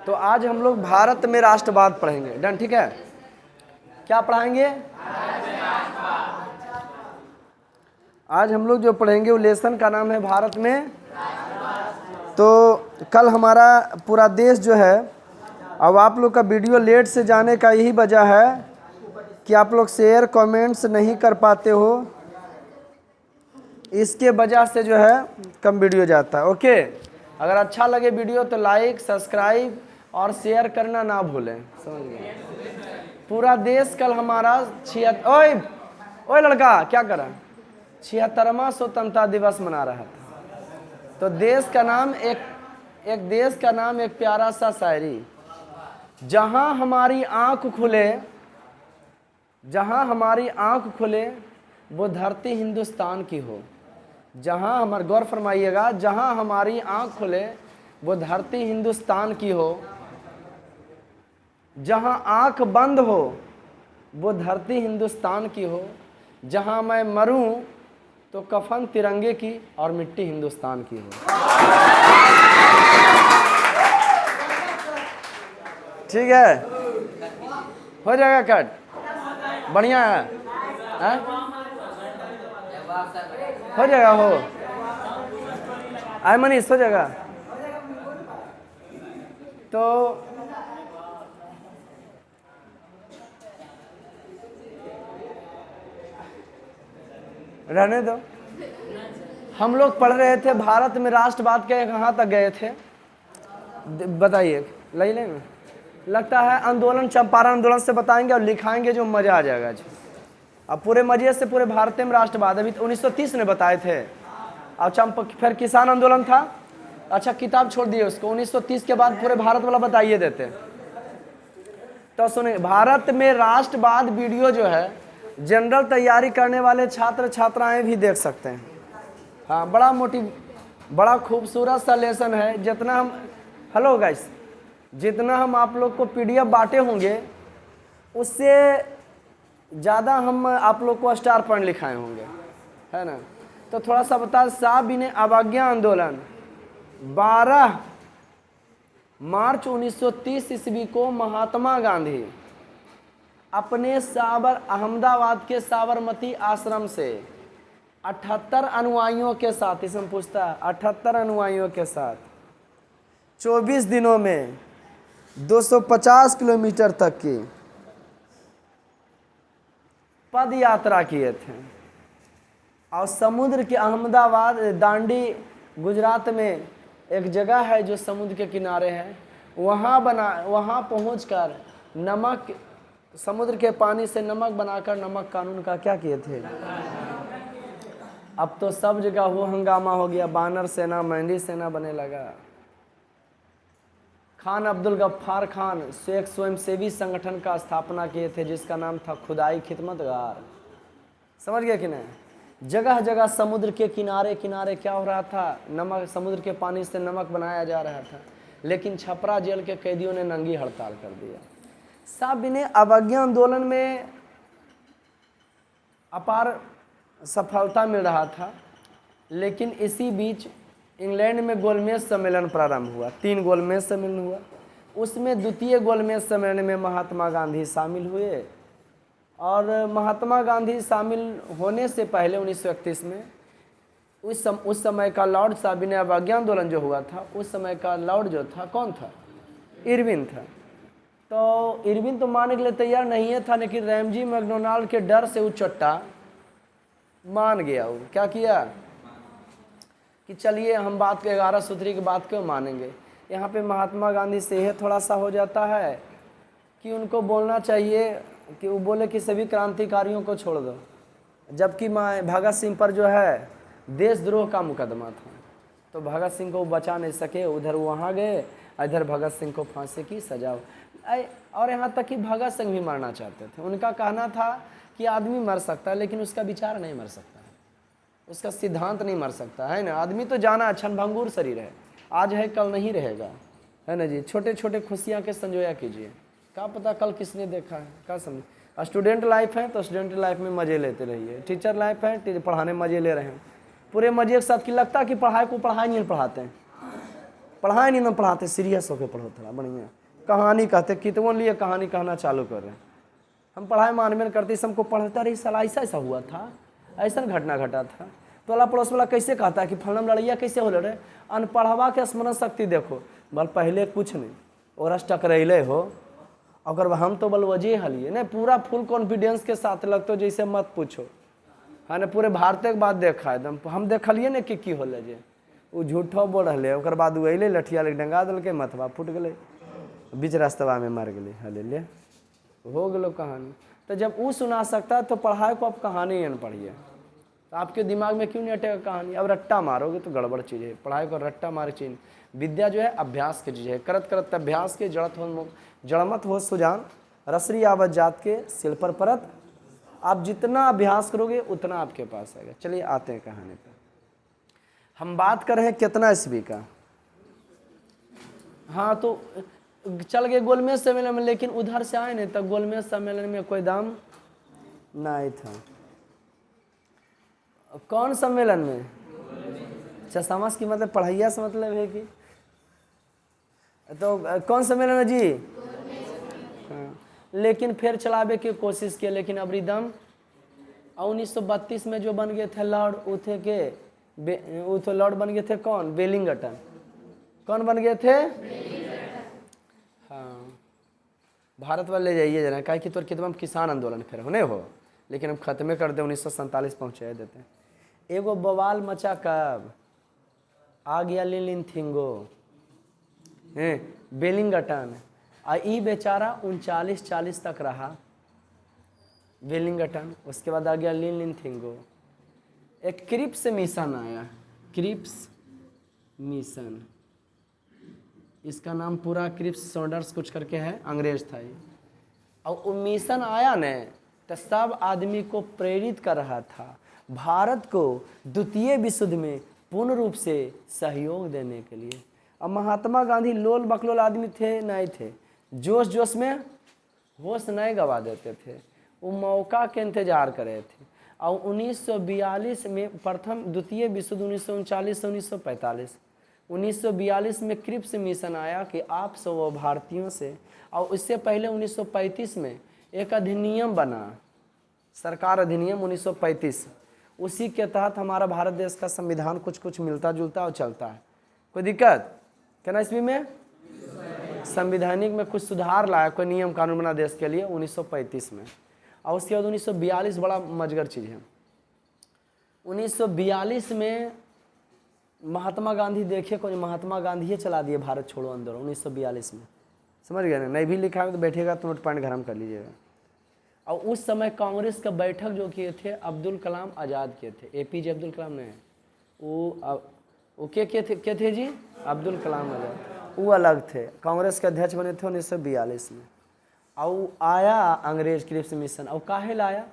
तो आज हम लोग भारत में राष्ट्रवाद पढ़ेंगे। डन, ठीक है। क्या पढ़ाएंगे? आज हम लोग जो पढ़ेंगे वो लेसन का नाम है भारत में। तो कल हमारा पूरा देश जो है, अब आप लोग का वीडियो लेट से जाने का यही वजह है कि आप लोग शेयर कमेंट्स नहीं कर पाते हो, इसके वजह से जो है कम वीडियो जाता है। ओके, अगर अच्छा लगे वीडियो तो लाइक, सब्सक्राइब और शेयर करना ना भूलें। समझ गए? पूरा देश कल हमारा ओए ओए लड़का क्या करा 76वां स्वतंत्रता दिवस मना रहा था। तो देश का नाम एक देश का नाम एक प्यारा सा शायरी, जहां हमारी आंख खुले, जहां हमारी आंख खुले वो धरती हिंदुस्तान की हो। जहां हमारे, गौर फरमाइएगा, जहां हमारी आंख खुले वो धरती हिंदुस्तान की हो, जहां आंख बंद हो वो धरती हिंदुस्तान की हो, जहां मैं मरूं तो कफन तिरंगे की और मिट्टी हिंदुस्तान की हो। ठीक है, हो जाएगा कट, बढ़िया है, हो जाएगा, हो आय मनीष, हो जाएगा। तो रहने दो, हम लोग पढ़ रहे थे भारत में राष्ट्रवाद के, कहाँ तक गए थे बताइए? ले लेंगे, लगता है आंदोलन, चंपारण आंदोलन से बताएंगे और लिखाएंगे जो मजा आ जाएगा जी। अब पूरे मजे से पूरे भारत में राष्ट्रवाद, अभी 1930 ने बताए थे। अब फिर किसान आंदोलन था, अच्छा किताब छोड़ दिए उसको, 1930 के बाद पूरे भारत वाला बताइए देते। तो सुनिए, भारत में राष्ट्रवाद वीडियो जो है जनरल तैयारी करने वाले छात्र छात्राएं भी देख सकते हैं। हाँ, बड़ा खूबसूरत सा लेसन है। जितना हम, हेलो गाइस, जितना हम आप लोग को पीडीएफ बांटे होंगे उससे ज़्यादा हम आप लोग को स्टार पॉइंट लिखाए होंगे, है ना। तो थोड़ा सा बता, साहबिन अवज्ञा आंदोलन 12 मार्च 1930 ईस्वी को महात्मा गांधी अपने अहमदाबाद के साबरमती आश्रम से 78 अनुयायियों के साथ, इसमें पूछता है 78 अनुयायियों के साथ 24 दिनों में 250 किलोमीटर तक की पद यात्रा किए थे। और समुद्र के अहमदाबाद, दांडी गुजरात में एक जगह है जो समुद्र के किनारे है, वहाँ पहुंचकर नमक, समुद्र के पानी से नमक बनाकर नमक कानून का क्या किए थे। अब तो सब जगह वो हंगामा हो गया, बानर सेना, मेंढी सेना बने लगा। खान अब्दुल गफ्फार खान एक स्वयंसेवी संगठन का स्थापना किए थे जिसका नाम था खुदाई खिदमतगार। समझ गए कि नहीं? जगह जगह समुद्र के किनारे किनारे क्या हो रहा था, नमक, समुद्र के पानी से नमक बनाया जा रहा था। लेकिन छपरा जेल के कैदियों ने नंगी हड़ताल कर दिया। साहबिन अवज्ञा आंदोलन में अपार सफलता मिल रहा था, लेकिन इसी बीच इंग्लैंड में गोलमेज सम्मेलन प्रारंभ हुआ। 3 गोलमेज सम्मेलन हुआ, उसमें द्वितीय गोलमेज सम्मेलन में महात्मा गांधी शामिल हुए। और महात्मा गांधी शामिल होने से पहले 1931 में उस समय का लॉर्ड, साहबिन अवज्ञा आंदोलन जो हुआ था उस समय का लॉर्ड जो था, कौन था? इरविन था। तो इरविन तो मानने के लिए तैयार नहीं था, लेकिन रैमजी मैकडोनाल्ड के डर से वो चट्टा मान गया। वो क्या किया कि चलिए हम बात को 11 सूत्री की बात क्यों मानेंगे। यहाँ पे महात्मा गांधी से यह थोड़ा सा हो जाता है कि उनको बोलना चाहिए कि वो बोले कि सभी क्रांतिकारियों को छोड़ दो, जबकि भगत सिंह पर जो है देशद्रोह का मुकदमा था। तो भगत सिंह को बचा नहीं सके, उधर वहाँ गए, इधर भगत सिंह को फांसी की सजा। और यहाँ तक कि भगत सिंह भी मरना चाहते थे। उनका कहना था कि आदमी मर सकता है लेकिन उसका विचार नहीं मर सकता है, उसका सिद्धांत नहीं मर सकता है ना। आदमी तो जाना क्षणभंगुर शरीर है, आज है कल नहीं रहेगा, है ना जी। छोटे छोटे खुशियाँ के संजोया कीजिए, क्या पता कल किसने देखा है, क्या समझे। स्टूडेंट लाइफ है तो स्टूडेंट लाइफ में मज़े लेते रहिए, टीचर लाइफ है पढ़ाने मज़े ले रहे हैं, पूरे मज़े के साथ। कि लगता है कि पढ़ाई को पढ़ाई नहीं पढ़ाते हैं, पढ़ाए नहीं ना पढ़ाते, सीरियस होकर पढ़ो थोड़ा बढ़िया। कहानी कहते कितनों लिए कहानी कहना चालू कर रहे हैं। हम पढ़ाई मानवे करते सबको पढ़ता रही साला ऐसा ऐसा हुआ था, ऐसा घटना घटा था। तो अला पड़ोस वाला कैसे कहता है कि फलम लड़ैया कैसे हो रहे, अनपढ़वा के स्मरण शक्ति देखो। बल पहले कुछ नहीं और टकरैले हो, अगर हम तो बल वजह हलिए नहीं, पूरा फुल कॉन्फिडेंस के साथ लगते जैसे मत पूछो। हाँ ने पूरे भारत के बाद देखा एकदम हम देखलिए ने कि होले जे वो झूठो बोल रहे। ओकर बाद वो अले लठिया लेके डंगा दिल्के, मथवा फूट गए, बीच रास्तवा में मर गए। हले ले हो गलो कहानी। तो जब वो सुना सकता है तो पढ़ाई को आप कहानी न पढ़िए, तो आपके दिमाग में क्यों नहीं अटेगा कहानी। अब रट्टा मारोगे तो गड़बड़ चीज़ है। पढ़ाई को रट्टा मारे चीज, विद्या जो है अभ्यास की चीज़ है। करत करत अभ्यास के जड़मत हो सुजान, रसरी आवत जात के सिल पर परत। आप जितना अभ्यास करोगे उतना आपके पास आएगा। चलिए आते हैं कहानी पर। हम बात कर रहे हैं कितना ईस्वी का। हाँ तो चल गए गोलमेज सम्मेलन में, लेकिन उधर से आए नहीं तब गोलमेज सम्मेलन में कोई दाम नहीं था। कौन सम्मेलन में? अच्छा समझ की मतलब पढ़ैया से मतलब है कि तो कौन सम्मेलन है जी? हाँ। लेकिन फिर चलावे की कोशिश किया, लेकिन अब रिदम 1932 में जो बन गए थे लॉर्ड, वो थे के वो तो लॉर्ड बन गए थे कौन? वेलिंगटन। कौन बन गए थे? हाँ भारत वाले जाइए जरा, कहे कि तोर कितना किसान आंदोलन फिर होने हो, लेकिन हम खत्मे कर दे 1947 पहुँचा देते हैं। एगो बवाल मचा कब आ गया लिनथिंगो वेलिंगटन, आ ई बेचारा 39-40 तक रहा वेलिंगटन। उसके बाद आ गया लिनथिंगो। एक क्रिप्स मिशन आया, क्रिप्स मिशन, इसका नाम पूरा क्रिप्स सॉन्डर्स कुछ करके है, अंग्रेज था ये। और वो मिशन आया न तो सब आदमी को प्रेरित कर रहा था भारत को द्वितीय विश्व युद्ध में पूर्ण रूप से सहयोग देने के लिए। अब महात्मा गांधी लोल बकलोल आदमी थे नहीं थे, जोश जोश में होश नहीं गवा देते थे, वो मौका के इंतजार कर रहे थे। और 1942 में प्रथम द्वितीय विश्व युद्ध 1939 से 1945, 1942 में क्रिप्स मिशन आया कि आप सब भारतीयों से, और उससे पहले 1935 में एक अधिनियम बना, सरकार अधिनियम 1935, उसी के तहत हमारा भारत देश का संविधान कुछ कुछ मिलता जुलता और चलता है। कोई दिक्कत क्या ना इसमें में? संविधानिक में कुछ सुधार लाया, कोई नियम कानून बना देश के लिए 1935 में। और उसके बाद 1942 बड़ा मजगर चीज़ है। 1942 में महात्मा गांधी, देखिए कोई महात्मा गांधी चला दिए भारत छोड़ो आंदोलन 1942 में, समझ गए ना? नहीं भी लिखा है तो बैठेगा तो नोट पॉइंट गरम कर लीजिएगा। और उस समय कांग्रेस का बैठक जो किए थे अब्दुल कलाम आज़ाद किए थे, APJ अब्दुल कलाम ने, वो क्या थे जी? अब्दुल कलाम आज़ाद, वो अलग थे, कांग्रेस के अध्यक्ष बने थे 1942 में। और आया अंग्रेज क्रिप्स मिशन, और काहे लाया?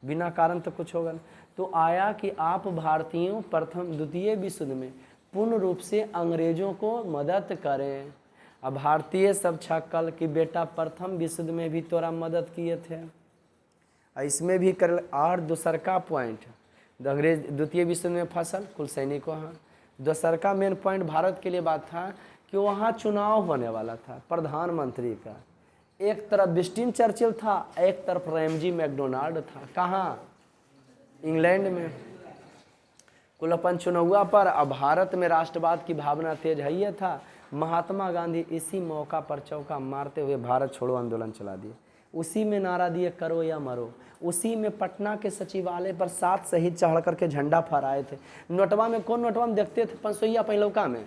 बिना कारण तो कुछ होगा। तो आया कि आप भारतीयों प्रथम द्वितीय विश्व युद्ध में पूर्ण रूप से अंग्रेजों को मदद करें। अब भारतीय सब छक्कल कि बेटा प्रथम विश्व युद्ध में भी तोरा मदद किए थे, इसमें भी कर। और दूसर का पॉइंट, अंग्रेज द्वितीय विश्व युद्ध में फसल कुल सैनिकों। हाँ दूसर का मेन पॉइंट भारत के लिए बात था कि वहाँ चुनाव होने वाला था प्रधानमंत्री का। एक तरफ विंस्टन चर्चिल था, एक तरफ रैमजी मैकडोनाल्ड था। कहाँ? इंग्लैंड में। कुल अपन चुनावा पर। अब भारत में राष्ट्रवाद की भावना तेज है ये था। महात्मा गांधी इसी मौका पर चौका मारते हुए भारत छोड़ो आंदोलन चला दिए। उसी में नारा दिए करो या मरो। उसी में पटना के सचिवालय पर 7 शहीद चढ़ करके झंडा फहराए थे। नोटवा में कौन नोटवा में देखते थे? 500 पहिलौका में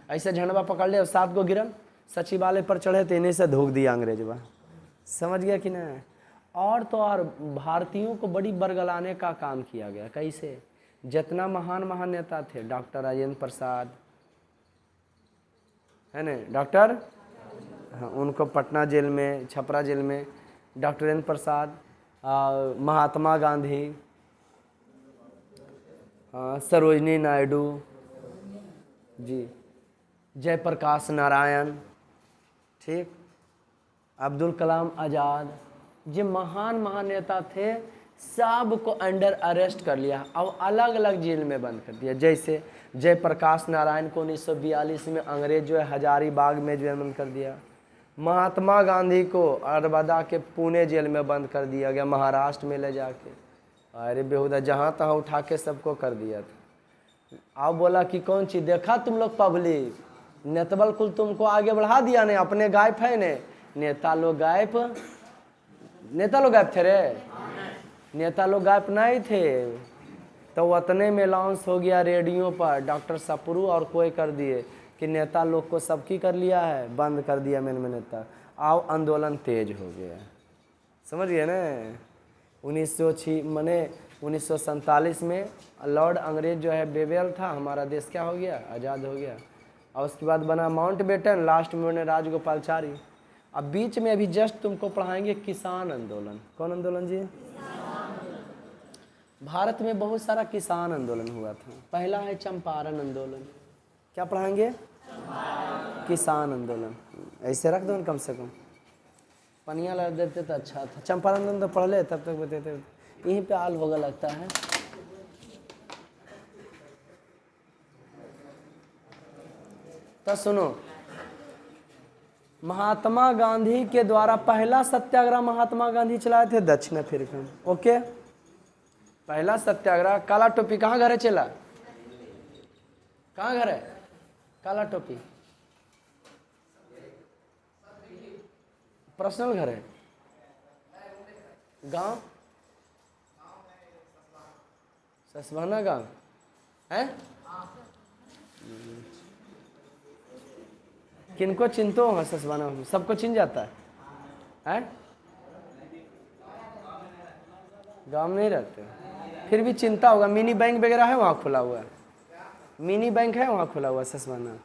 ऐसे झंडा पकड़ ले और 7 गो गिरन सचिवालय पर चढ़े तो इन्हें से धोख दिया अंग्रेजवा। समझ गया कि नहीं? और तो और भारतीयों को बड़ी बरगलाने का काम किया गया। कैसे? जितना महान महान नेता थे, डॉक्टर राजेंद्र प्रसाद है ना, डॉक्टर, हाँ उनको पटना जेल में, छपरा जेल में डॉक्टर राजेंद्र प्रसाद, महात्मा गांधी, सरोजनी नायडू जी, जयप्रकाश नारायण, ठीक, अब्दुल कलाम आज़ाद, जो महान महान नेता थे सबको अंडर अरेस्ट कर लिया और अलग अलग जेल में बंद कर दिया। जैसे जयप्रकाश नारायण को 1942 में अंग्रेज जो है हजारीबाग में जेल बंद कर दिया। महात्मा गांधी को अरबदा के पुणे जेल में बंद कर दिया गया, महाराष्ट्र में ले जाके। अरे बेहुदा जहाँ तहाँ उठा के सबको कर दिया था। अब बोला कि कौन चीज़ देखा तुम लोग पब्लिक, नेतबल कुल तुमको आगे बढ़ा दिया ने, अपने गायब है ने, नेता लोग गायब, नेता लोग गायब थे रे, नेता लोग गायब नहीं थे। तो उतने में लॉन्च हो गया रेडियो पर, डॉक्टर सप्रू और कोई कर दिए कि नेता लोग को सबकी कर लिया है, बंद कर दिया मैंने नेता। आओ आंदोलन तेज हो गया, समझ गए ना। 1947 में लॉर्ड अंग्रेज जो है बेवेल था, हमारा देश क्या हो गया, आज़ाद हो गया। और उसके बाद बना माउंट बेटन, लास्ट में बने राजगोपालचारी। अब बीच में अभी जस्ट तुमको पढ़ाएंगे किसान आंदोलन। कौन आंदोलन जी? भारत में बहुत सारा किसान आंदोलन हुआ था। पहला है चंपारण आंदोलन। क्या पढ़ाएंगे? किसान आंदोलन। ऐसे रख दो कम से कम, पनिया लगा देते तो अच्छा था। चंपारण आंदोलन तो पढ़ ले, तब तक बताते, यहीं पे आल होगा लगता है। तो सुनो, महात्मा गांधी के द्वारा पहला सत्याग्रह महात्मा गांधी चलाए थे दक्षिण अफ्रीका में। ओके, पहला सत्याग्रह। काला टोपी कहाँ घर है चला? कहाँ घर है काला टोपी? पर्सनल घर है? गांव ससवाना गांव है? किनको चिंतो होगा ससवाना? सबको चिन जाता है? गांव में नहीं रहते, फिर भी चिंता होगा। मिनी बैंक वगैरह है वहाँ खुला हुआ? मिनी बैंक है वहाँ खुला हुआ ससवाना?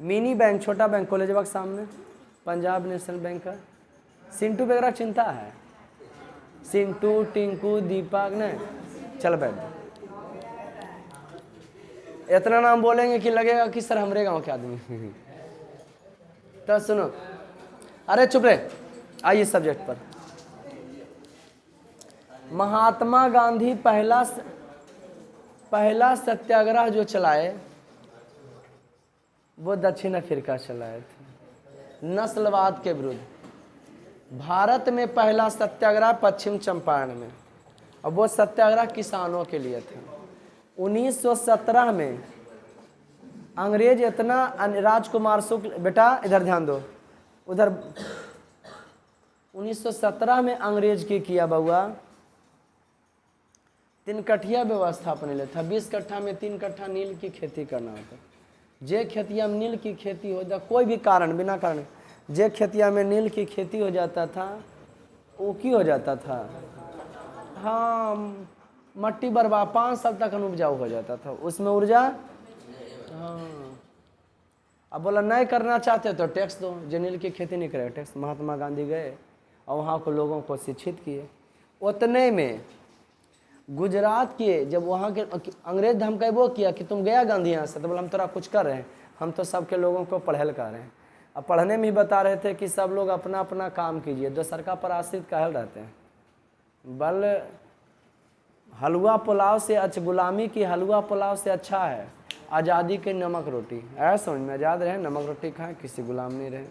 मिनी बैंक, छोटा बैंक कॉलेज के सामने, पंजाब नेशनल बैंक का। सिंटू वगैरह चिंता है? सिंटू, टिंकू, दीपक नहीं? चल बैठ, इतना नाम बोलेंगे कि लगेगा कि सर हमारे गांव के आदमी। तो सुनो, अरे चुप रहे, आइए सब्जेक्ट पर। महात्मा गांधी पहला सत्याग्रह जो चलाए वो दक्षिण अफ्रीका चलाए थे, नस्लवाद के विरुद्ध। भारत में पहला सत्याग्रह पश्चिम चंपारण में, और वो सत्याग्रह किसानों के लिए थे। 1917 में अंग्रेज इतना, राजकुमार शुक्ल, बेटा इधर ध्यान दो, उधर 1917 में अंग्रेज की किया बउआ 3 कट्ठिया व्यवस्था अपने लिए था। 20 कट्ठा में 3 कट्ठा नील की खेती करना होता। जे खेतिया में नील की खेती हो जाए, कोई भी कारण, बिना कारण, जे खेतिया में नील की खेती हो जाता था वो की हो जाता था, हाँ, मट्टी बर्बाद, 5 साल तक अनुपजाऊ हो जाता था, उसमें ऊर्जा। हाँ, अब बोला नहीं करना चाहते तो टैक्स दो, जो नील की खेती नहीं करेगा टैक्स। महात्मा गांधी गए और वहाँ को लोगों को शिक्षित किए। उतने में गुजरात के, जब वहाँ के अंग्रेज धमकाई वो किया कि तुम गया गांधी यहाँ से, तो बोला हम तोरा कुछ कर रहे हैं, हम तो सबके लोगों को पढ़ल कर रहे हैं। अब पढ़ने में ही बता रहे थे कि सब लोग अपना अपना काम कीजिए, दूसर का पर आश्रित कहल रहते हैं। बल हलवा पुलाव से अच्छा, गुलामी की हलवा पुलाव से अच्छा है आज़ादी की नमक रोटी। ऐसा समझ में, आज़ाद रहे, नमक रोटी खाएं, किसी गुलाम नहीं रहे,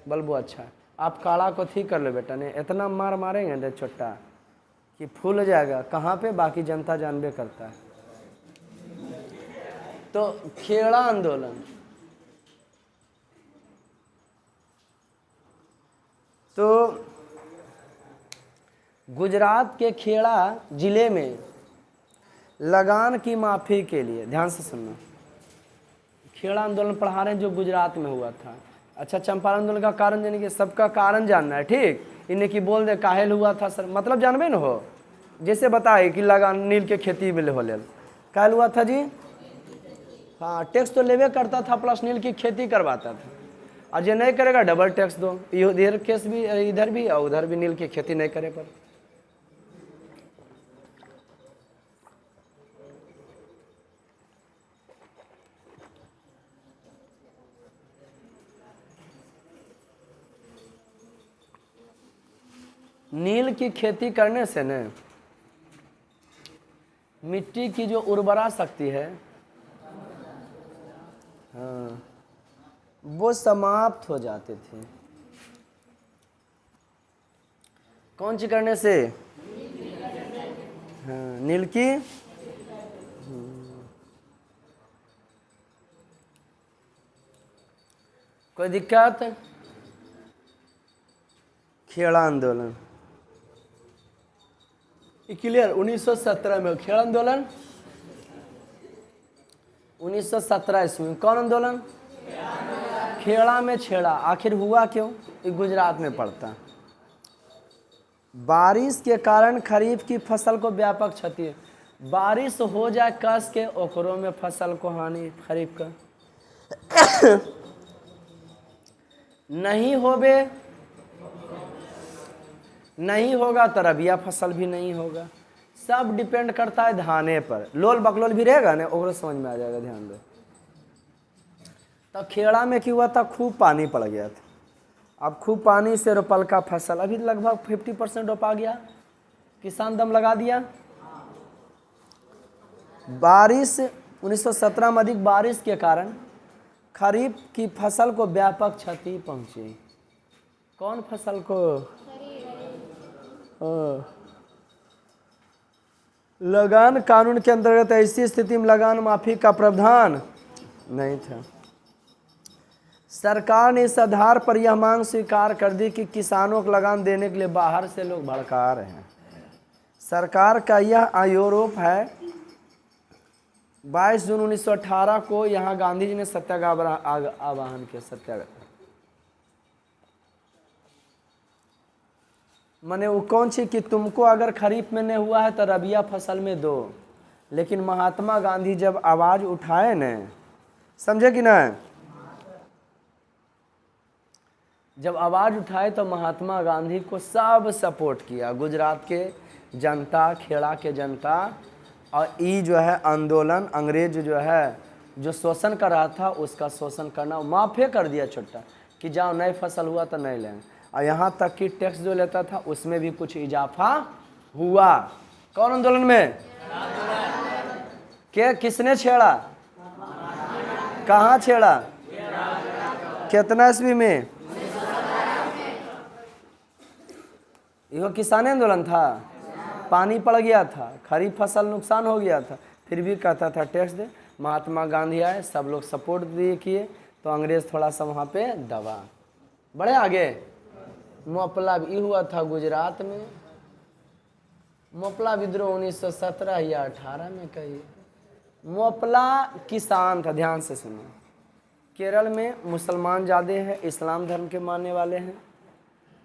बल वो अच्छा है। आप काला को ठीक कर लो बेटा, ने इतना मार मारेंगे रे छोटा कि फूल जाएगा। कहाँ पे? बाकी जनता जानबे करता है। तो खेड़ा आंदोलन, तो गुजरात के खेड़ा जिले में लगान की माफ़ी के लिए, ध्यान से सुनना, खेड़ा आंदोलन पढ़ा रहे हैं जो गुजरात में हुआ था। अच्छा, चंपारण आंदोलन का कारण जाने के, सबका कारण जानना है, ठीक? इन्हें की बोल दे काहेल हुआ था सर, मतलब जानबे न हो। जैसे बताए कि लगान नील के खेती में हो लेल काहेल हुआ था जी, हाँ, टैक्स तो लेवे करता था प्लस नील की खेती करवाता था। और जो नहीं करेगा डबल टैक्स दो, इधर केस भी, इधर भी और उधर भी, नील की खेती नहीं करे पर। नील की खेती करने से न मिट्टी की जो उर्वरा शक्ति है, हाँ, वो समाप्त हो जाते थे। कौन सी करने से? हाँ, नील की। कोई दिक्कत? खेड़ा आंदोलन क्लियर। 1917 में खेड़ा आंदोलन, 1917 ईस्वी में कौन आंदोलन? खेड़ा में छेड़ा। आखिर हुआ क्यों? ये गुजरात में पड़ता। बारिश के कारण खरीफ की फसल को व्यापक क्षति है। बारिश हो जाए कस के, ओकरों में फसल को हानि खरीफ का नहीं होबे, नहीं होगा तो रबिया फसल भी नहीं होगा। सब डिपेंड करता है धाने पर। लोल बकलोल भी रहेगा ना, ओकरो समझ में आ जाएगा, ध्यान दो। तो खेड़ा में क्या हुआ था, खूब पानी पड़ गया था। अब खूब पानी से रोपल का फसल अभी लगभग 50% रोपा गया, किसान दम लगा दिया। बारिश 1917 में अधिक बारिश के कारण खरीफ की फसल को व्यापक क्षति पहुंची। कौन फसल को? लगान कानून के अंतर्गत ऐसी स्थिति में लगान माफी का प्रावधान नहीं था। सरकार ने इस आधार पर यह मांग स्वीकार कर दी कि किसानों को लगान देने के लिए बाहर से लोग भड़का रहे हैं। सरकार का यह आरोप है। 22 जून 1918 को यहाँ गांधी जी ने सत्याग्रह आह्वान किया। सत्याग्रह माने वो कौन सी कि तुमको अगर खरीफ में नहीं हुआ है तो रबिया फसल में दो। लेकिन महात्मा गांधी जब आवाज उठाए न, समझे कि ना, जब आवाज उठाए तो महात्मा गांधी को सब सपोर्ट किया। गुजरात के जनता, खेड़ा के जनता। और ये जो है आंदोलन, अंग्रेज जो है जो शोषण कर रहा था उसका शोषण करना माफे कर दिया छुट्टा, कि जाओ नई फसल हुआ तो नहीं लेंगे। और यहाँ तक कि टैक्स जो लेता था उसमें भी कुछ इजाफा हुआ। कौन आंदोलन में? क्या किसने छेड़ा? कहाँ छेड़ा? कितना ईस्वी में? यह किसान आंदोलन था। पानी पड़ गया था, खरीफ फसल नुकसान हो गया था, फिर भी कहता था टैक्स दे। महात्मा गांधी आए, सब लोग सपोर्ट दिए किए, तो अंग्रेज थोड़ा सा वहाँ पे दबा। बड़े आगे मोपला भी हुआ था गुजरात में। मोपला विद्रोह 1917 या 18 में कहिए। मोपला किसान था, ध्यान से सुनो। केरल में मुसलमान ज़्यादा है, इस्लाम धर्म के मानने वाले हैं।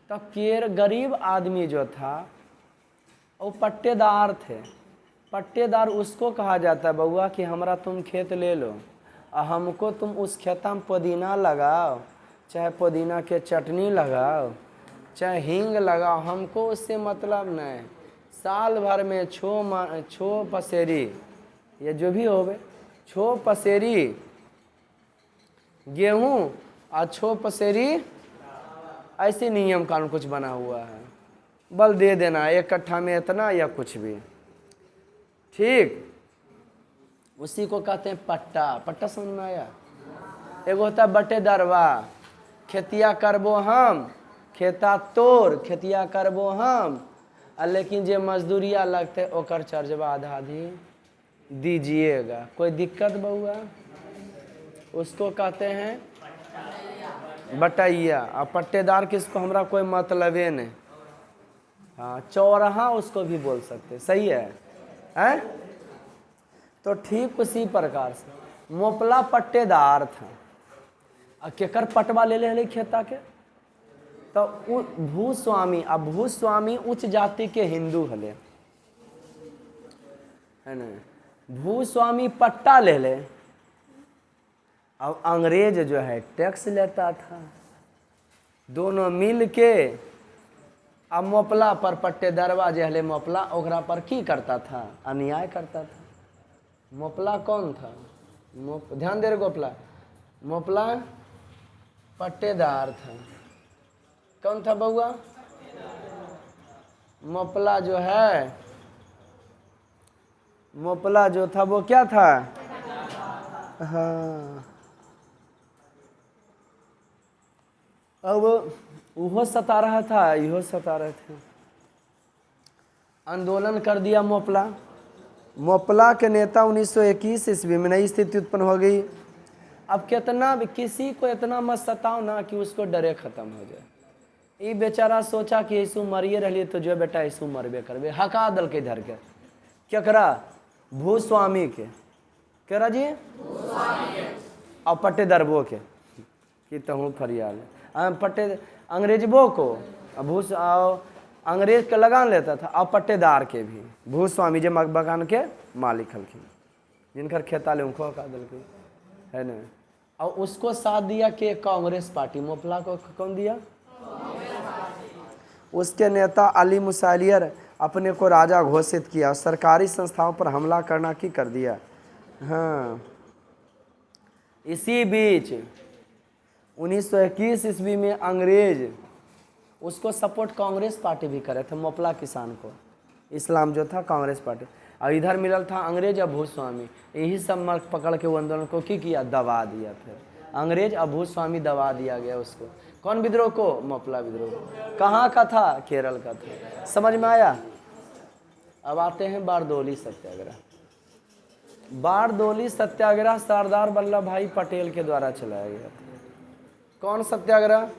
तो गरीब आदमी जो था वो पट्टेदार थे। पट्टेदार उसको कहा जाता है बउआ कि हमरा तुम खेत ले लो और हमको तुम उस खेता में पुदीना लगाओ, चाहे पुदीना के चटनी लगाओ, चाहे हींग लगाओ, हमको उससे मतलब नहीं। साल भर में छो पसेरी ये जो भी होवे, छो पसेरी गेहूं और छो पसेरी, ऐसे नियम कानून कुछ बना हुआ है। बल दे देना, एक कट्ठा में इतना या कुछ भी, ठीक। उसी को कहते हैं पट्टा। पट्टा समझ में आया? एगो होता है बटेदारवा, खेतिया करबो हम, खेता तोड़, खेतिया करबो हम, लेकिन जे मजदूरिया लगते ओकर चार्जवा आधा आधी दीजिएगा। कोई दिक्कत बउआ? उसको कहते हैं बटैया। और पट्टेदार किसको? हमरा कोई मतलबे नहीं। हाँ, चौराहा उसको भी बोल सकते, सही है, हैं? तो ठीक उसी प्रकार से मोपला पट्टेदार था। और केकर पटवा ले ले खेता के? तो भूस्वामी। अब भूस्वामी उच्च जाति के हिंदू हले, है ना? भूस्वामी पट्टा ले ले। अब अंग्रेज जो है टैक्स लेता था। दोनों मिल के अब मोपला पर पट्टेदारवा जो हले मोपला, ओकरा पर की करता था? अन्याय करता था। मोपला कौन था? ध्यान दे रहे गोपला। मोपला पट्टेदार था। कौन था बउआ? मोपला जो है मोपला जो था वो क्या था? हाँ, अब वो सता रहा था, इहो सता रहे थे। आंदोलन कर दिया मोपला। मोपला के नेता 1921 ईस्वी में नई स्थिति उत्पन्न हो गई। अब कितना किसी को इतना मत सताओ ना कि उसको डरे खत्म हो जाए। ये बेचारा सोचा कि यीशु मरिए रही तो जो बेटा यीशु मरबे करबे, हका दल के धर के केकरा? भूस्वामी के। केरा जी? और पट्टेदरबो के कि तहूँ फरियाल पट्टे अंग्रेजबो को भूस अंग्रेज के लगान लेता था, और पट्टेदार के भी। भूस्वामी जो मकान के मालिक हलखिन, जिनकर खेता ले उनको हका दल के, है ना। और उसको साथ दिया कि कांग्रेस पार्टी। मोपला को कौन दिया? उसके नेता अली मुसालियर अपने को राजा घोषित किया, सरकारी संस्थाओं पर हमला करना की कर दिया। हाँ, इसी बीच 1921 ईस्वी में अंग्रेज उसको सपोर्ट कांग्रेस पार्टी भी करे थे, मोपला किसान को। इस्लाम जो था कांग्रेस पार्टी, और इधर मिलल था अंग्रेज और भूस्वामी। यही सब मर्क पकड़ के वो आंदोलन को की किया? दबा दिया। फिर अंग्रेज और भूस्वामी दबा दिया गया उसको। कौन विद्रोह को? मोपला विद्रोह। कहाँ का था? केरल का था। समझ में आया? अब आते हैं बारदोली सत्याग्रह। बारदोली सत्याग्रह सरदार वल्लभ भाई पटेल के द्वारा चलाया गया था। कौन सत्याग्रह?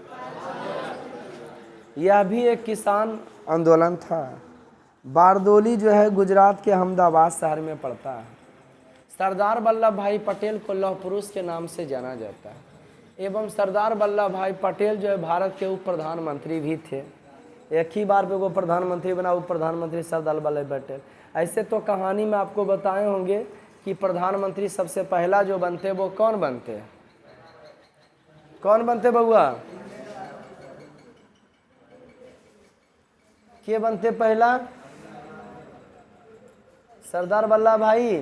यह भी एक किसान आंदोलन था। बारदोली जो है गुजरात के अहमदाबाद शहर में पड़ता है। सरदार वल्लभ भाई पटेल को लौह पुरुष के नाम से जाना जाता है। एवं सरदार वल्लभ भाई पटेल जो है भारत के उप प्रधानमंत्री भी थे। एक ही बार पे वो प्रधानमंत्री बना, उप प्रधानमंत्री सरदार वल्लभ भाई पटेल। ऐसे तो कहानी में आपको बताए होंगे कि प्रधानमंत्री सबसे पहला जो बनते वो कौन बनते? कौन बनते बउआ? के बनते पहला? सरदार वल्लभ भाई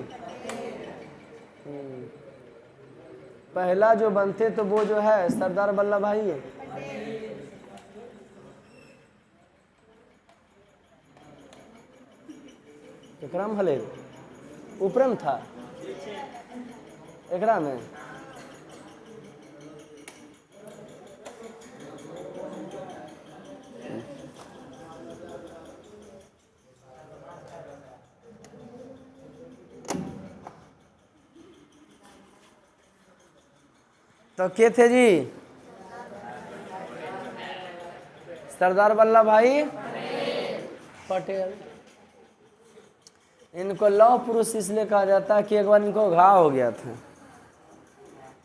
पहला जो बनते तो वो जो है सरदार वल्लभ भाई। एकराम भले उपरम था एकरा में। तो के थे जी? सरदार वल्लभ भाई पटेल। इनको लौह पुरुष इसलिए कहा जाता है कि एक बार इनको घाव हो गया था,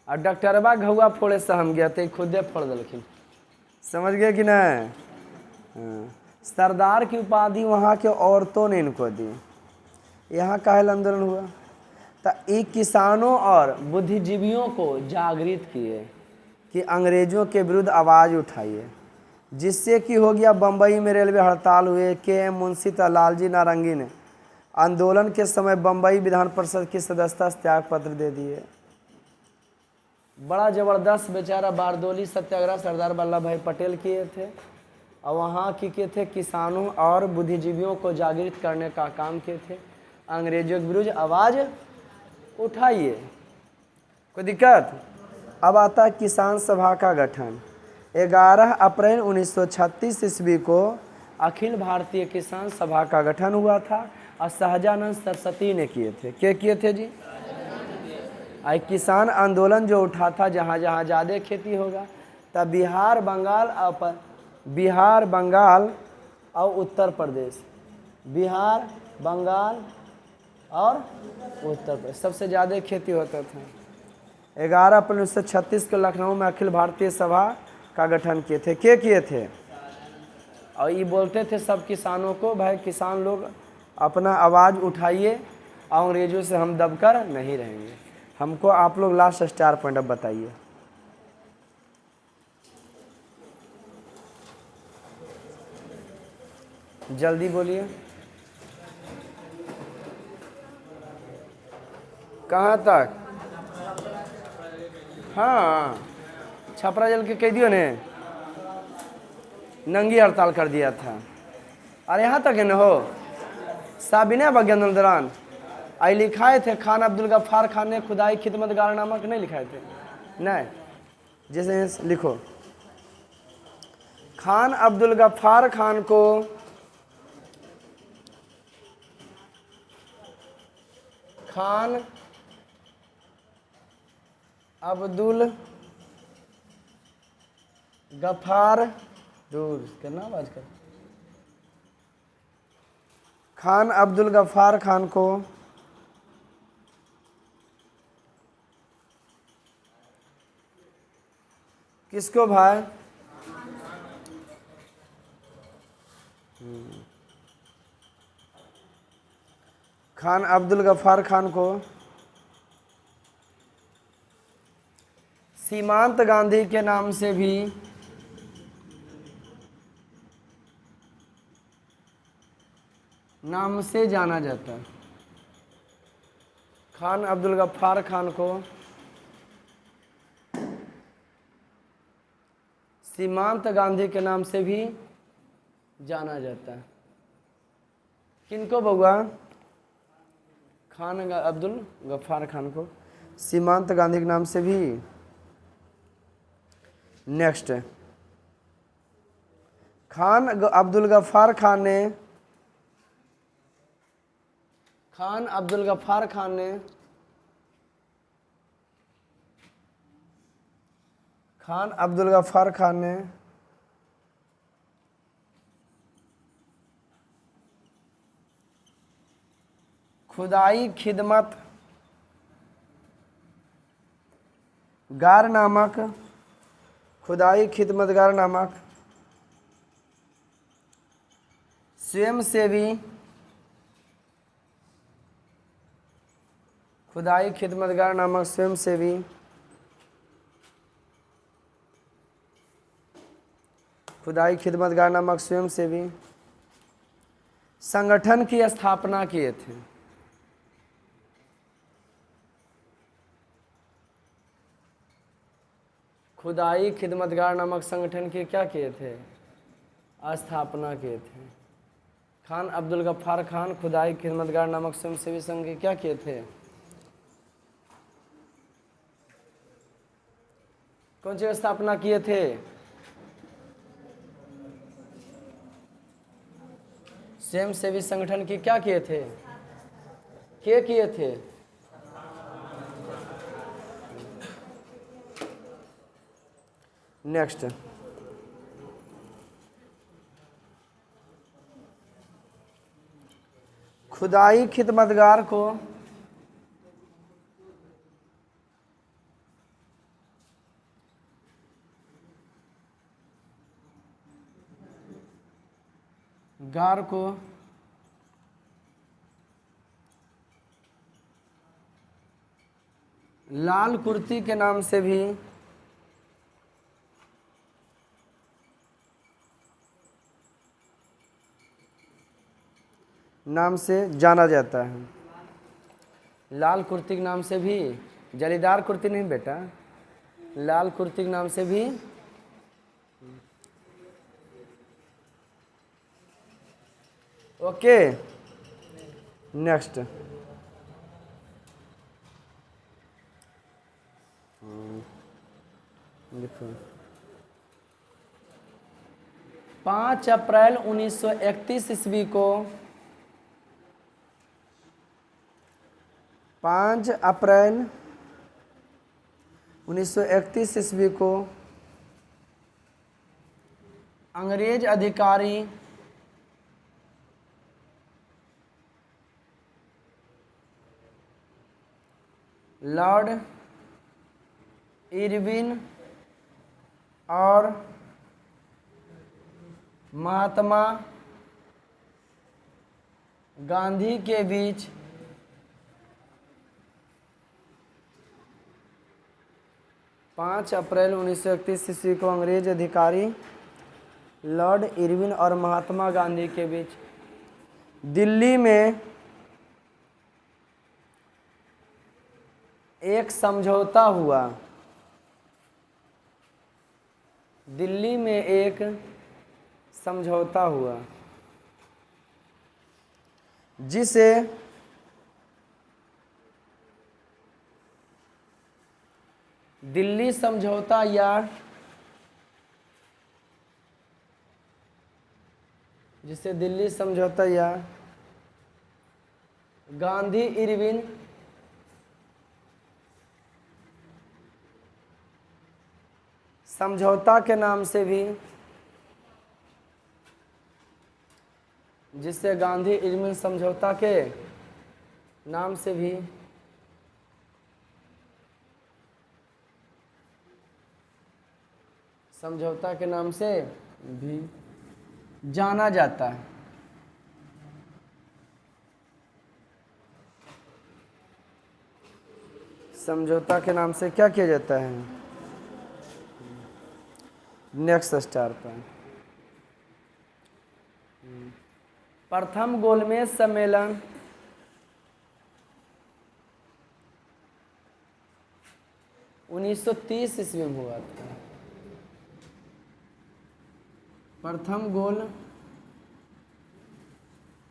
और डॉक्टरबा घुआ फोड़े सहम गया थे, खुदे फोड़ दिलखिन। समझ गए कि नहीं? हाँ। सरदार की उपाधि वहाँ के औरतों ने इनको दी। यहाँ काहे आंदोलन हुआ? तो ये किसानों और बुद्धिजीवियों को जागृत किए कि अंग्रेजों के विरुद्ध आवाज़ उठाइए, जिससे कि हो गया बम्बई में रेलवे हड़ताल हुए। के मुंशी लालजी नारंगी ने आंदोलन के समय बम्बई विधान परिषद की सदस्यता त्याग पत्र दे दिए। बड़ा ज़बरदस्त बेचारा बारदोली सत्याग्रह सरदार वल्लभ भाई पटेल किए थे, और वहाँ किए थे किसानों और बुद्धिजीवियों को जागृत करने का काम किए थे। अंग्रेजों के विरुद्ध आवाज़ उठाइए। कोई दिक्कत? अब आता है किसान सभा का गठन। 11 अप्रैल 1936 ईस्वी को अखिल भारतीय किसान सभा का गठन हुआ था, और सहजानंद सरस्वती ने किए थे। क्या किए थे जी? आई किसान आंदोलन जो उठा था, जहाँ जहाँ ज़्यादा खेती होगा, तब बिहार बंगाल और उत्तर प्रदेश, बिहार बंगाल और उत्तर प्रदेश सबसे ज़्यादा खेती होता था। 11 अप्रैल 1936 को लखनऊ में अखिल भारतीय सभा का गठन किए थे। क्या किए थे? और ये बोलते थे सब किसानों को, भाई किसान लोग अपना आवाज़ उठाइए, अंग्रेजों से हम दबकर नहीं रहेंगे। हमको आप लोग लास्ट स्टार पॉइंट अब बताइए। जल्दी बोलिए। कहाँ तक? हाँ, छपरा जेल के कैदियों ने नंगी हड़ताल कर दिया था। और यहाँ तक है न हो साबिना बग्यान दौरान आई लिखाए थे खान अब्दुल गफ्फार खान ने खुदाई खिदमतगार नामक, नहीं लिखाए थे? नहीं। जैसे लिखो, खान अब्दुल गफ्फार खान को खान अब्दुल गफ्फार, दूर करना आवाज कर, खान अब्दुल गफ्फार खान को किसको भाई? खान अब्दुल गफ्फार खान को सीमांत गांधी के नाम से भी नाम से जाना जाता है। खान अब्दुल गफ्फार खान को सीमांत गांधी के नाम से भी जाना जाता है। किनको बउआ? खान अब्दुल गफ्फार खान को सीमांत गांधी के नाम से भी। नेक्स्ट, खान अब्दुल गफ्फार खान ने खान अब्दुल गफ्फार खान ने खान अब्दुल गफ्फार खान ने खुदाई खिदमत गार नामक खुदाई खिदमतगार नामक स्वयंसेवी खुदाई खिदमतगार नामक स्वयंसेवी खुदाई खिदमतगार नामक स्वयंसेवी संगठन की स्थापना किए थे। खुदाई खिदमतगार नामक संगठन की क्या किए थे? स्थापना किए थे। खान अब्दुल गफ्फार खान खुदाई खिदमतगार नामक स्वयंसेवी संघ के क्या किए थे? कौन सी स्थापना किए थे? स्वयंसेवी संगठन की क्या किए थे? क्या किए थे? नेक्स्ट, खुदाई खिदमतगार को गार को लाल कुर्ती के नाम से भी जाना जाता है। लाल कुर्ती के नाम से भी, जलीदार कुर्ती नहीं बेटा, लाल कुर्ती के नाम से भी ओके। नेक्स्ट, देखो 5 अप्रैल 1931 ईस्वी को 5 अप्रैल 1931 ईस्वी को अंग्रेज अधिकारी लॉर्ड इरविन और महात्मा गांधी के बीच पाँच अप्रैल 1931 ईस्वी को अंग्रेज अधिकारी लॉर्ड इरविन और महात्मा गांधी के बीच दिल्ली में एक समझौता हुआ। दिल्ली में एक समझौता हुआ जिसे दिल्ली समझौता या जिसे दिल्ली समझौता या गांधी इरविन समझौता के नाम से भी, जिससे गांधी इरविन समझौता के नाम से भी समझौता के नाम से भी जाना जाता है। समझौता के नाम से क्या किया जाता है? नेक्स्ट स्टार पर प्रथम गोलमेज सम्मेलन 1930 ईस्वी में हुआ था। प्रथम गोल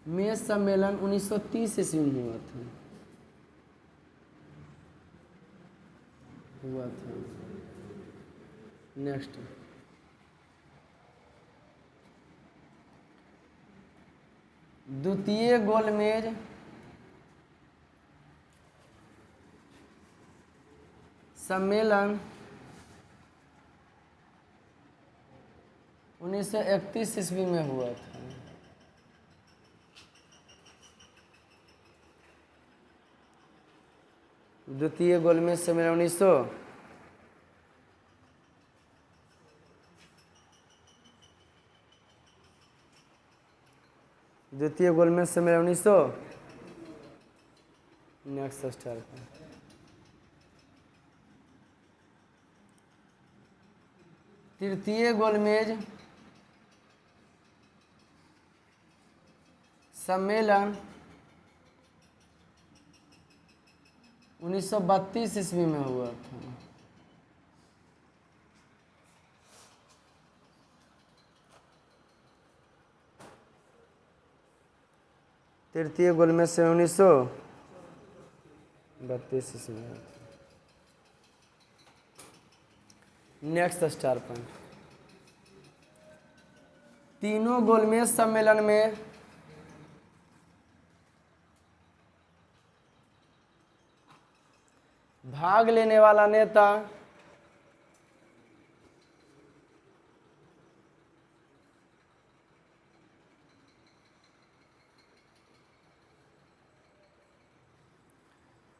मेज सम्मेलन 1930 ईस्वी में हुआ था। नेक्स्ट द्वितीय गोलमेज सम्मेलन 1931 ईस्वी में हुआ था। द्वितीय गोलमेज सम्मेलन द्वितीय गोलमेज सम्मेलन 1900 नेक्स्ट स्टार पर तृतीय गोलमेज सम्मेलन 1932 ईस्वी में हुआ था। तृतीय गोलमेज से 1932 ईस्वी में। नेक्स्ट स्टार पर तीनों गोलमेज सम्मेलन में भाग लेने वाला नेता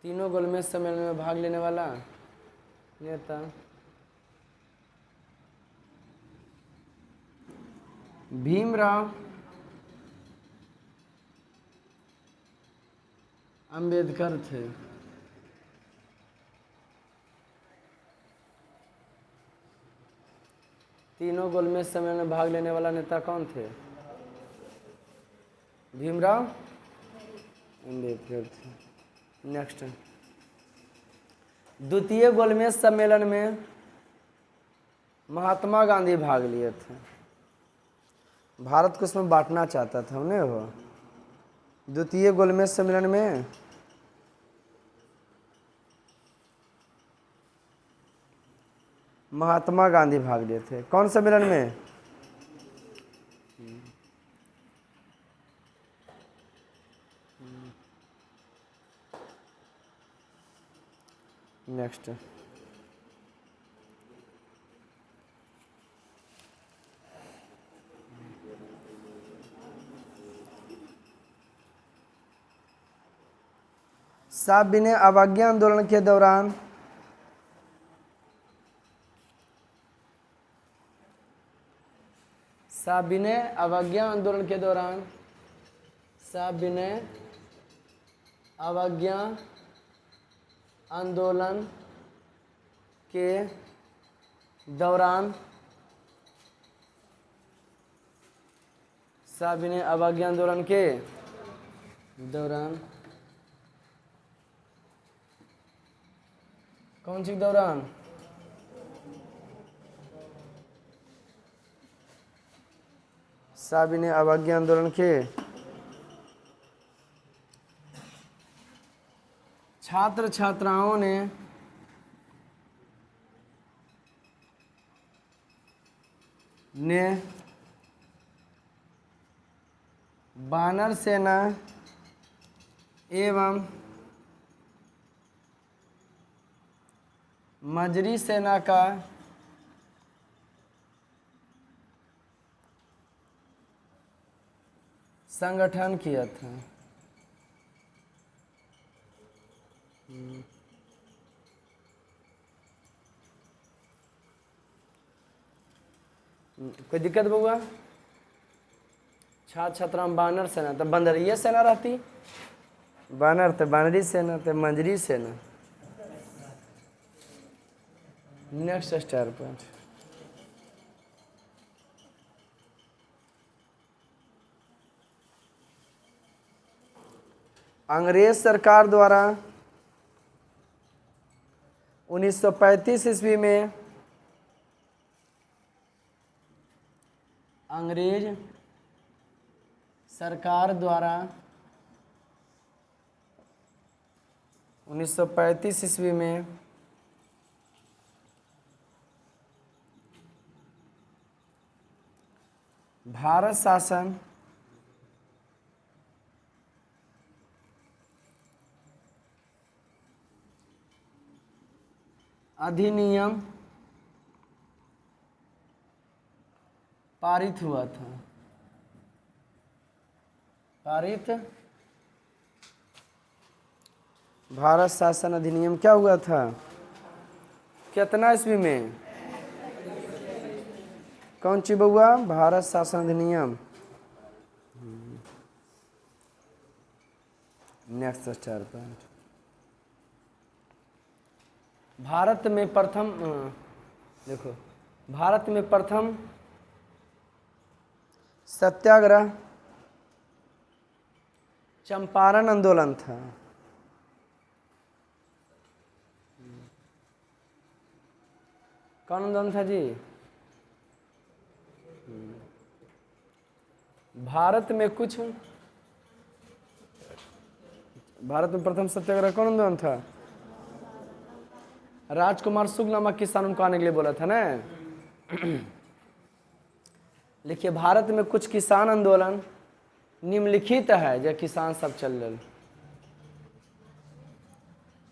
तीनों गोलमेज सम्मेलन में भाग लेने वाला नेता भीमराव अंबेडकर थे। तीनों गोलमेज सम्मेलन में भाग लेने वाला नेता कौन थे? भीमराव अंबेडकर थे। नेक्स्ट द्वितीय गोलमेज सम्मेलन में महात्मा गांधी भाग लिए थे। भारत को उसमें बांटना चाहता था उन्हें वो। द्वितीय गोलमेज सम्मेलन में महात्मा गांधी भाग लिए थे। कौन सम्मेलन में? नेक्स्ट साहब अवज्ञा आंदोलन के दौरान साविनय अवज्ञा आंदोलन के दौरान साविनय अवज्ञा आंदोलन के दौरान साविनय अवज्ञा आंदोलन के दौरान कौन सी दौरान? साविनय अवज्ञा आंदोलन के छात्र छात्राओं ने ने वानर सेना एवं मजरी सेना का संगठन किया था। कोई दिक्कत बउआ? छात्र छात्रा में बानर सेना तो बंदरिया सेना रहती, बानर तो बानरी सेना तो मंजरी सेना। नेक्स्ट स्टार पॉइंट, अंग्रेज सरकार द्वारा 1935 ईस्वी में अंग्रेज सरकार द्वारा 1935 ईस्वी में भारत शासन अधिनियम पारित हुआ था। पारित भारत शासन अधिनियम क्या हुआ था? कितना ईस्वी में? कौन सी बउआ? भारत शासन अधिनियम। नेक्स्ट स्टार पॉइंट, भारत में प्रथम देखो, भारत में प्रथम सत्याग्रह चंपारण आंदोलन था। कौन आंदोलन था जी? भारत में प्रथम सत्याग्रह कौन आंदोलन था? राजकुमार शुक्ल नामक किसान उनको आने के लिए बोला था ना। देखिए, भारत में कुछ किसान आंदोलन निम्नलिखित है जो किसान सब चल रहे।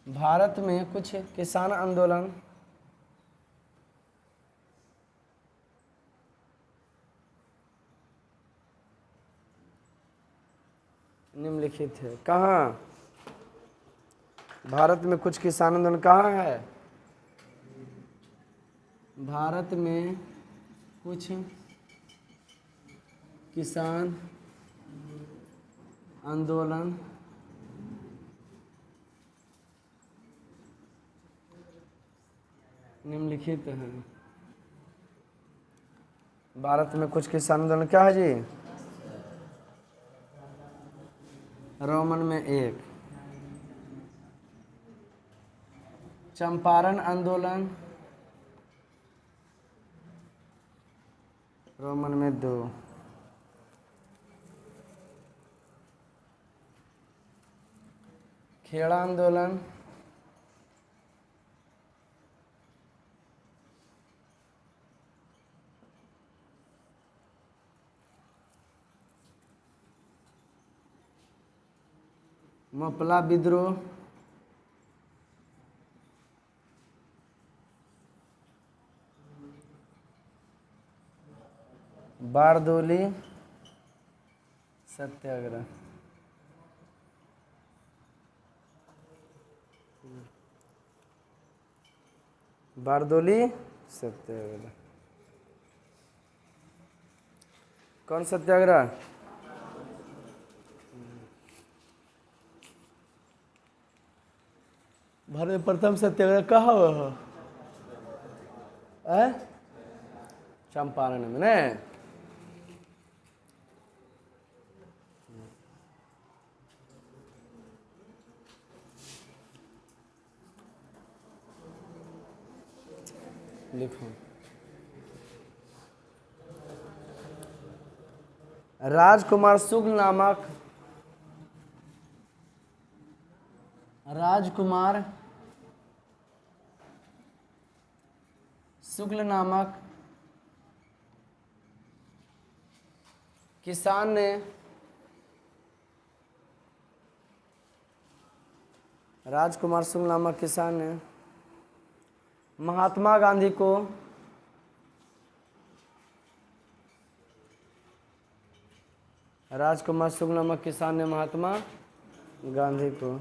भारत में कुछ किसान आंदोलन निम्नलिखित है। कहाँ? भारत में कुछ किसान आंदोलन कहाँ है? भारत में कुछ किसान आंदोलन निम्नलिखित है। भारत में कुछ किसान आंदोलन क्या है जी? रोमन में 1, चंपारण आंदोलन रोमन में 2, खेड़ा आंदोलन मपला विद्रोह बारदोली सत्याग्रह। बारदोली सत्याग्रह कौन सत्याग्रह? भारत में प्रथम सत्याग्रह कहाँ हुआ है? चंपारण में ना। लिखो, राजकुमार शुक्ल नामक किसान ने राजकुमार शुक्ल नामक किसान ने महात्मा गांधी को राजकुमार शुक्ल नामक किसान ने महात्मा गांधी को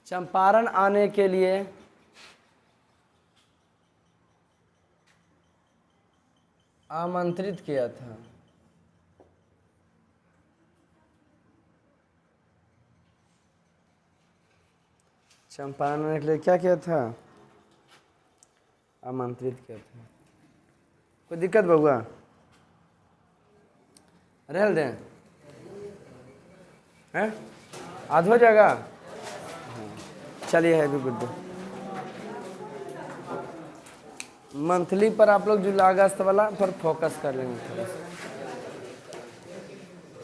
चंपारण आने के लिए आमंत्रित किया था। चंपारण आने के लिए क्या किया था? आमंत्रित किया था। कोई दिक्कत बउआ? रहल दें हैं? आध हो जाएगा। चलिए, हैवी गुड डे। मंथली पर आप लोग जुलाई अगस्त वाला पर फोकस कर लेंगे थोड़ा सा।